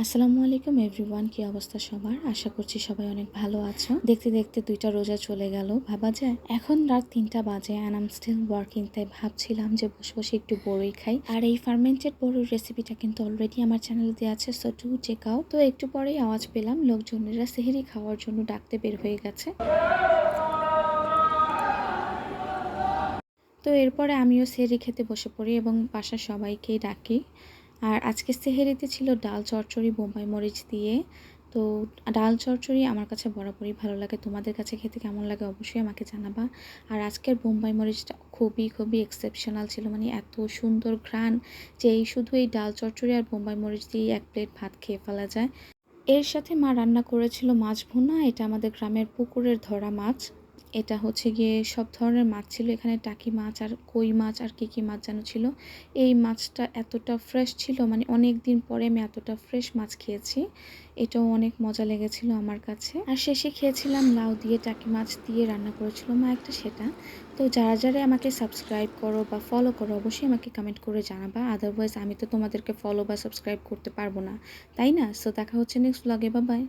আসসালামু আলাইকুম এভরিওয়ান, কি অবস্থা সবার? আশা করছি সবাই অনেক ভালো আছো। দেখতে দেখতে 2টা রোজা চলে গেল, ভাবা যায়। এখন রাত 3টা বাজে and I am still working. তাই ভাবছিলাম যে বসে বসে একটু বড়ই খাই। আর এই ফার্মেন্টেড বড়ির রেসিপিটা কিন্তু অলরেডি আমার চ্যানেলে দেওয়া আছে, সো টু চেক আউট। তো একটু পরেই আওয়াজ পেলাম লোকজনেরা সেহরি খাওয়ার জন্য ডাকতে বের হয়ে গেছে। তো এরপরে আমিও সেহরি খেতে বসে পড়ি এবং বাসার সবাইকেই ডাকি। আর আজকে সেহরিতে ছিল ডাল চচ্চড়ি বোম্বাই মরিচ দিয়ে। তো ডাল চচ্চড়ি আমার কাছে বরাবরই ভালো লাগে, তোমাদের কাছে খেতে কেমন লাগে অবশ্যই আমাকে জানাবা। আর আজকের বোম্বাই মরিচটা খুবই খুবই এক্সেপশনাল ছিল, মানে এত সুন্দর ঘ্রাণ যে শুধু এই ডাল চচ্চড়ি আর বোম্বাই মরিচ দিয়ে 1 প্লেট ভাত খেয়ে ফেলা যায়। এর সাথে মা রান্না করেছিল মাছ ভুনা। এটা আমাদের গ্রামের পুকুরের ধরা মাছ। এটা হচ্ছে গিয়ে সব ধরনের মাছ ছিল এখানে, টাকি মাছ আর কই মাছ আর কি মাছ যেন ছিল। এই মাছটা এতটা ফ্রেশ ছিল, মানে অনেক দিন পরে আমি এতটা ফ্রেশ মাছ খেয়েছি। এটাও অনেক মজা লেগেছিল আমার কাছে। আর শেষে খেয়েছিলাম লাউ দিয়ে, টাকি মাছ দিয়ে রান্না করেছিল মা একটা, সেটা। তো যারা যারা আমাকে সাবস্ক্রাইব করো বা ফলো করো অবশ্যই আমাকে কমেন্ট করে জানাবা, আদারওয়াইজ আমি তো তোমাদেরকে ফলো বা সাবস্ক্রাইব করতে পারবো না, তাই না? সো দেখা হচ্ছে নেক্সট ব্লগে, বাই বাই।